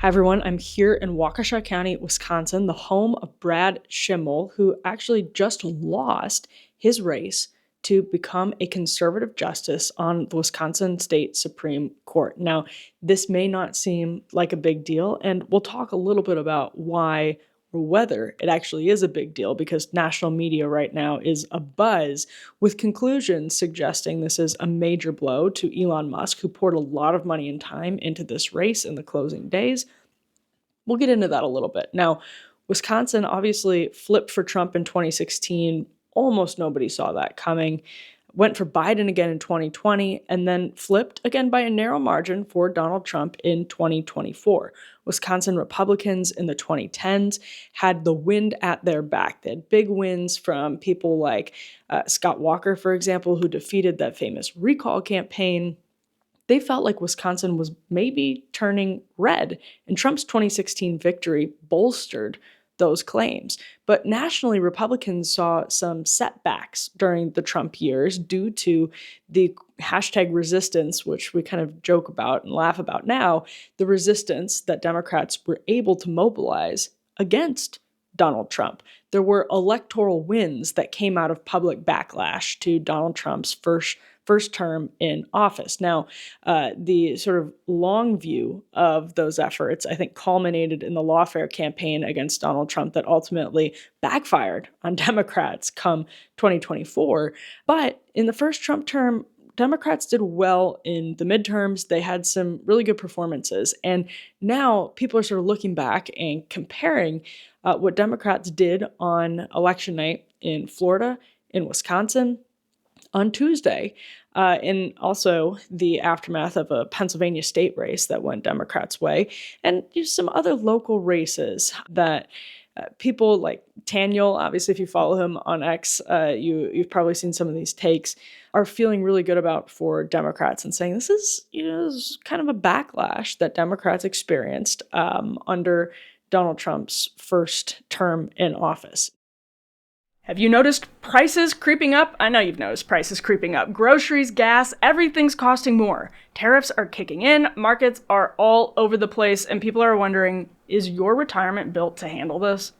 Hi, everyone. I'm here in Waukesha County, Wisconsin, the home of Brad Schimel, who actually just lost his race to become a conservative justice on the Wisconsin State Supreme Court. Now, this may not seem like a big deal, and we'll talk a little bit about why or whether it actually is a big deal, because national media right now is abuzz with conclusions suggesting this is a major blow to Elon Musk, who poured a lot of money and time into this race in the closing days. We'll get into that a little bit. Now, Wisconsin obviously flipped for Trump in 2016. Almost nobody saw that coming. Went for Biden again in 2020, and then flipped again by a narrow margin for Donald Trump in 2024. Wisconsin Republicans in the 2010s had the wind at their back. They had big wins from people like Scott Walker, for example, who defeated that famous recall campaign. They felt like Wisconsin was maybe turning red, and Trump's 2016 victory bolstered those claims. But nationally, Republicans saw some setbacks during the Trump years due to the hashtag resistance, which we kind of joke about and laugh about now, the resistance that Democrats were able to mobilize against Donald Trump. There were electoral wins that came out of public backlash to Donald Trump's first term in office. Now, the sort of long view of those efforts, I think, culminated in the lawfare campaign against Donald Trump that ultimately backfired on Democrats come 2024. But in the first Trump term, Democrats did well in the midterms. They had some really good performances. And now people are sort of looking back and comparing what Democrats did on election night in Florida, in Wisconsin, on Tuesday, and also the aftermath of a Pennsylvania state race that went Democrats' way, and some other local races that people like Daniel, obviously, if you follow him on X, you've probably seen some of these takes, are feeling really good about for Democrats and saying this is kind of a backlash that Democrats experienced under Donald Trump's first term in office. Have you noticed prices creeping up? I know you've noticed prices creeping up. Groceries, gas, everything's costing more. Tariffs are kicking in, markets are all over the place, and people are wondering, is your retirement built to handle this?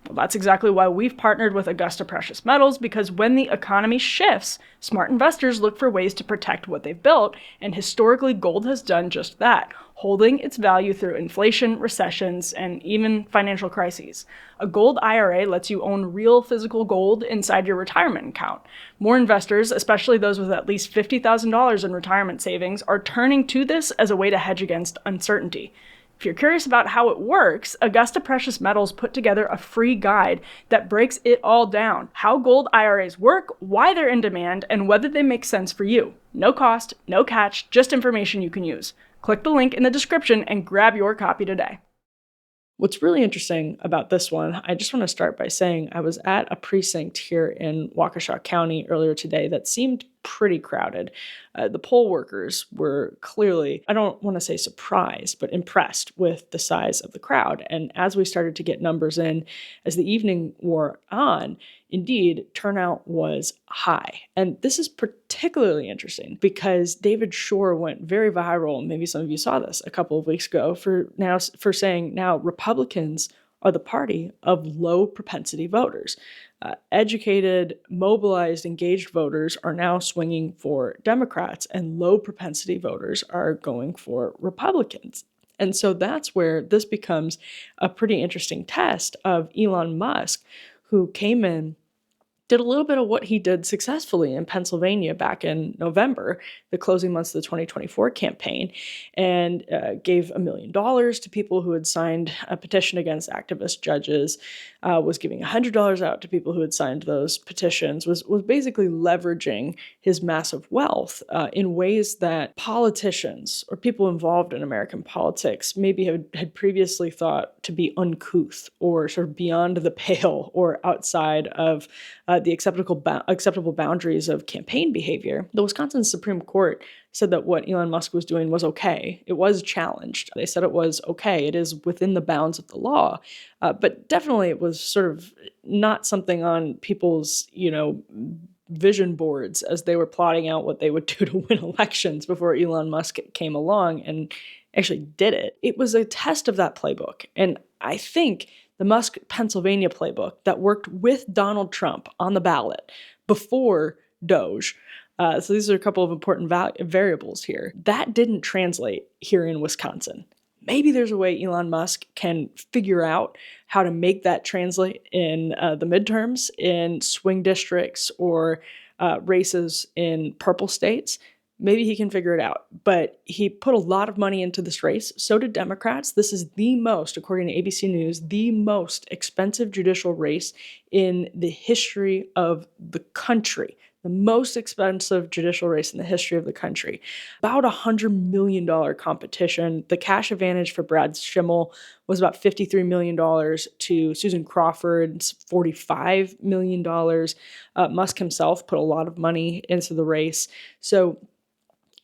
Well, that's exactly why we've partnered with Augusta Precious Metals, because when the economy shifts, smart investors look for ways to protect what they've built, and historically gold has done just that, holding its value through inflation, recessions, and even financial crises. A gold IRA lets you own real physical gold inside your retirement account. More investors, especially those with at least $50,000 in retirement savings, are turning to this as a way to hedge against uncertainty. If you're curious about how it works, Augusta Precious Metals put together a free guide that breaks it all down. How gold IRAs work, why they're in demand, and whether they make sense for you. No cost, no catch, just information you can use. Click the link in the description and grab your copy today. What's really interesting about this one, I just want to start by saying I was at a precinct here in Waukesha County earlier today that seemed pretty crowded. The poll workers were clearly, I don't want to say surprised, but impressed with the size of the crowd. And as we started to get numbers in, as the evening wore on, indeed, turnout was high. And this is particularly interesting because David Shore went very viral, and maybe some of you saw this a couple of weeks ago, for saying now Republicans are the party of low propensity voters. Educated, mobilized, engaged voters are now swinging for Democrats, and low propensity voters are going for Republicans. And so that's where this becomes a pretty interesting test of Elon Musk, who came in, did a little bit of what he did successfully in Pennsylvania back in November, the closing months of the 2024 campaign, and gave $1 million to people who had signed a petition against activist judges, was giving $100 out to people who had signed those petitions, was basically leveraging his massive wealth in ways that politicians or people involved in American politics maybe had previously thought to be uncouth or sort of beyond the pale or outside of the acceptable boundaries of campaign behavior. The Wisconsin Supreme Court said that what Elon Musk was doing was okay. It was challenged. They said it was okay. It is within the bounds of the law. But definitely it was sort of not something on people's, vision boards as they were plotting out what they would do to win elections before Elon Musk came along and actually did it. It was a test of that playbook. And I think the Musk Pennsylvania playbook that worked with Donald Trump on the ballot before Doge. So these are a couple of important variables here. That didn't translate here in Wisconsin. Maybe there's a way Elon Musk can figure out how to make that translate in the midterms, in swing districts, or races in purple states. Maybe he can figure it out. But he put a lot of money into this race. So did Democrats. This is the most, according to ABC News, the most expensive judicial race in the history of the country. The most expensive judicial race in the history of the country. About $100 million competition. The cash advantage for Brad Schimel was about $53 million to Susan Crawford's $45 million. Musk himself put a lot of money into the race. So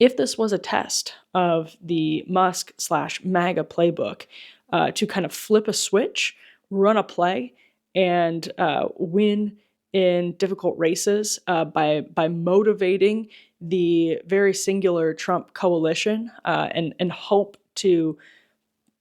if this was a test of the Musk/MAGA playbook to kind of flip a switch, run a play, and win in difficult races by motivating the very singular Trump coalition and hope to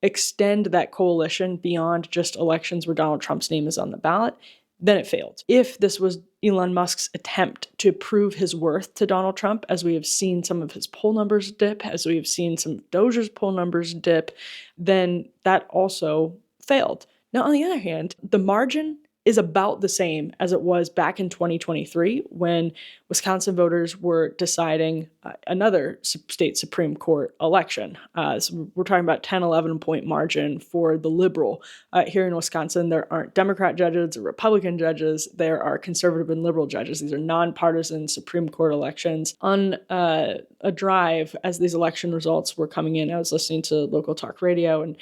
extend that coalition beyond just elections where Donald Trump's name is on the ballot, then it failed. If this was Elon Musk's attempt to prove his worth to Donald Trump, as we have seen some of his poll numbers dip, as we have seen some of Doge's poll numbers dip, then that also failed. Now, on the other hand, the margin is about the same as it was back in 2023 when Wisconsin voters were deciding another state Supreme Court election. So we're talking about 10, 11 point margin for the liberal. Here in Wisconsin, there aren't Democrat judges or Republican judges. There are conservative and liberal judges. These are nonpartisan Supreme Court elections. On a drive, as these election results were coming in, I was listening to local talk radio, and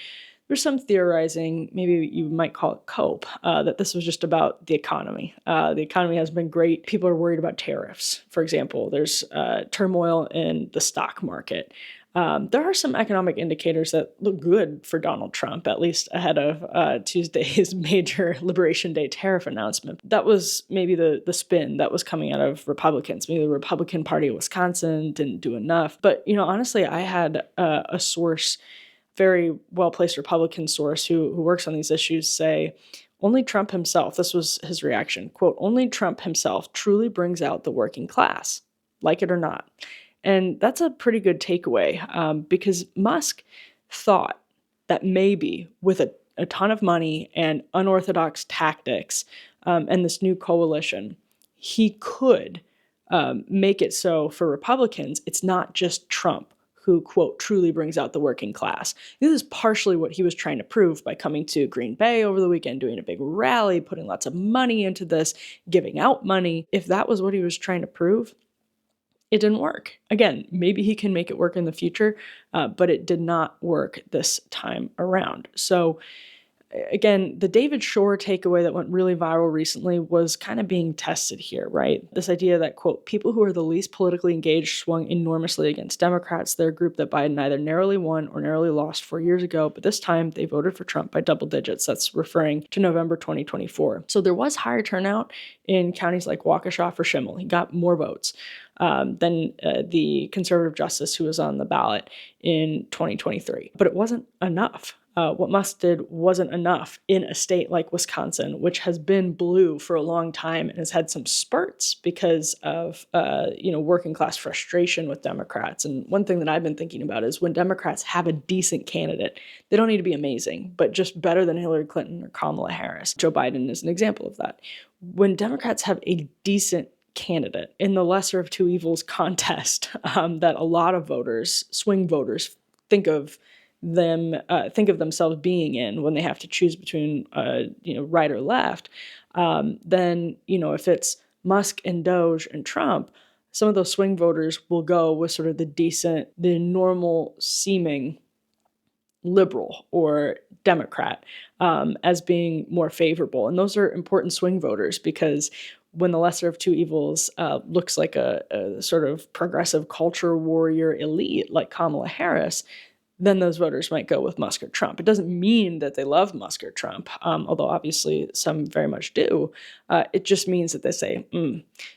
there's some theorizing, maybe you might call it cope, that this was just about the economy. The economy has been great. People are worried about tariffs, for example. There's turmoil in the stock market. There are some economic indicators that look good for Donald Trump, at least ahead of Tuesday's major Liberation Day tariff announcement. That was maybe the spin that was coming out of Republicans. Maybe the Republican Party of Wisconsin didn't do enough. But, honestly, I had a source, very well-placed Republican source who works on these issues, say only Trump himself, this was his reaction, quote, only Trump himself truly brings out the working class, like it or not. And that's a pretty good takeaway because Musk thought that maybe with a ton of money and unorthodox tactics and this new coalition, he could make it so for Republicans, it's not just Trump who, quote, truly brings out the working class. This is partially what he was trying to prove by coming to Green Bay over the weekend, doing a big rally, putting lots of money into this, giving out money. If that was what he was trying to prove, it didn't work. Again, maybe he can make it work in the future, but it did not work this time around. So again, the David Shore takeaway that went really viral recently was kind of being tested here, right? This idea that, quote, people who are the least politically engaged swung enormously against Democrats. They're a group that Biden either narrowly won or narrowly lost 4 years ago, but this time they voted for Trump by double digits. That's referring to November 2024. So there was higher turnout in counties like Waukesha for Schimel. He got more votes than the conservative justice who was on the ballot in 2023. But it wasn't enough. What Musk did wasn't enough in a state like Wisconsin, which has been blue for a long time and has had some spurts because of working class frustration with Democrats. And one thing that I've been thinking about is when Democrats have a decent candidate, they don't need to be amazing, but just better than Hillary Clinton or Kamala Harris. Joe Biden is an example of that. When Democrats have a decent candidate in the lesser of two evils contest that a lot of voters, swing voters, think of themselves being in when they have to choose between right or left, then if it's Musk and Doge and Trump, some of those swing voters will go with sort of the normal seeming liberal or Democrat as being more favorable. And those are important swing voters because when the lesser of two evils looks like a sort of progressive culture warrior elite like Kamala Harris, then those voters might go with Musk or Trump. It doesn't mean that they love Musk or Trump, although obviously some very much do. It just means that they say,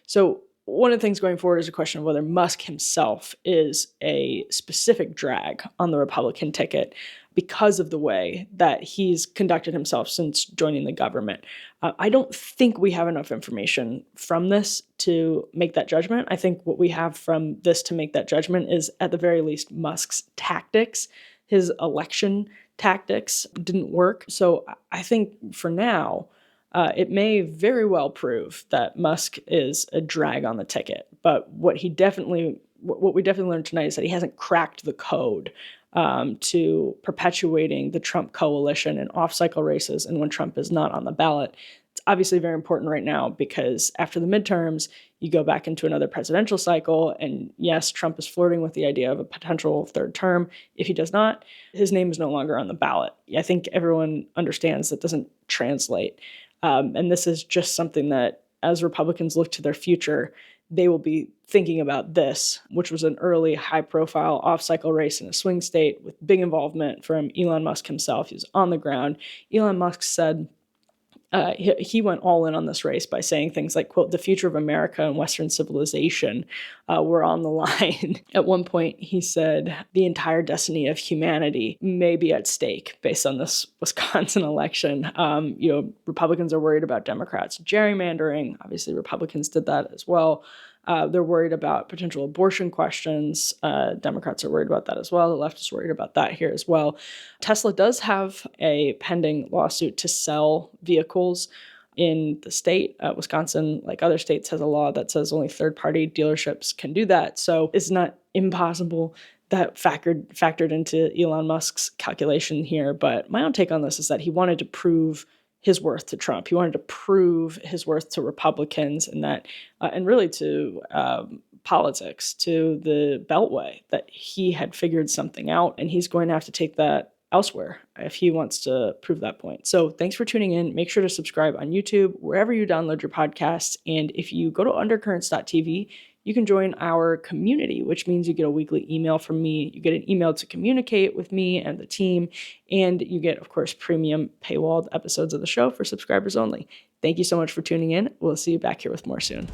So one of the things going forward is a question of whether Musk himself is a specific drag on the Republican ticket because of the way that he's conducted himself since joining the government. I don't think we have enough information from this to make that judgment. I think what we have from this to make that judgment is, at the very least, Musk's tactics. His election tactics didn't work. So I think for now, it may very well prove that Musk is a drag on the ticket. But what we definitely learned tonight is that he hasn't cracked the code to perpetuating the Trump coalition in off-cycle races and when Trump is not on the ballot. It's obviously very important right now because after the midterms, you go back into another presidential cycle. And yes, Trump is flirting with the idea of a potential third term. If he does not, his name is no longer on the ballot. I think everyone understands that doesn't translate. And this is just something that, as Republicans look to their future, they will be thinking about this, which was an early high-profile off-cycle race in a swing state with big involvement from Elon Musk himself. He was on the ground. Elon Musk said he went all in on this race by saying things like, quote, "the future of America and Western civilization were on the line." At one point, he said the entire destiny of humanity may be at stake based on this Wisconsin election. Republicans are worried about Democrats gerrymandering. Obviously, Republicans did that as well. They're worried about potential abortion questions. Democrats are worried about that as well. The left is worried about that here as well. Tesla does have a pending lawsuit to sell vehicles in the state. Wisconsin, like other states, has a law that says only third-party dealerships can do that. So it's not impossible that factored into Elon Musk's calculation here. But my own take on this is that he wanted to prove his worth to Trump. He wanted to prove his worth to Republicans and that, and really to politics, to the Beltway, that he had figured something out, and he's going to have to take that elsewhere if he wants to prove that point. So thanks for tuning in. Make sure to subscribe on YouTube, wherever you download your podcasts. And if you go to undercurrents.tv, you can join our community, which means you get a weekly email from me. You get an email to communicate with me and the team, and you get, of course, premium paywalled episodes of the show for subscribers only. Thank you so much for tuning in. We'll see you back here with more soon.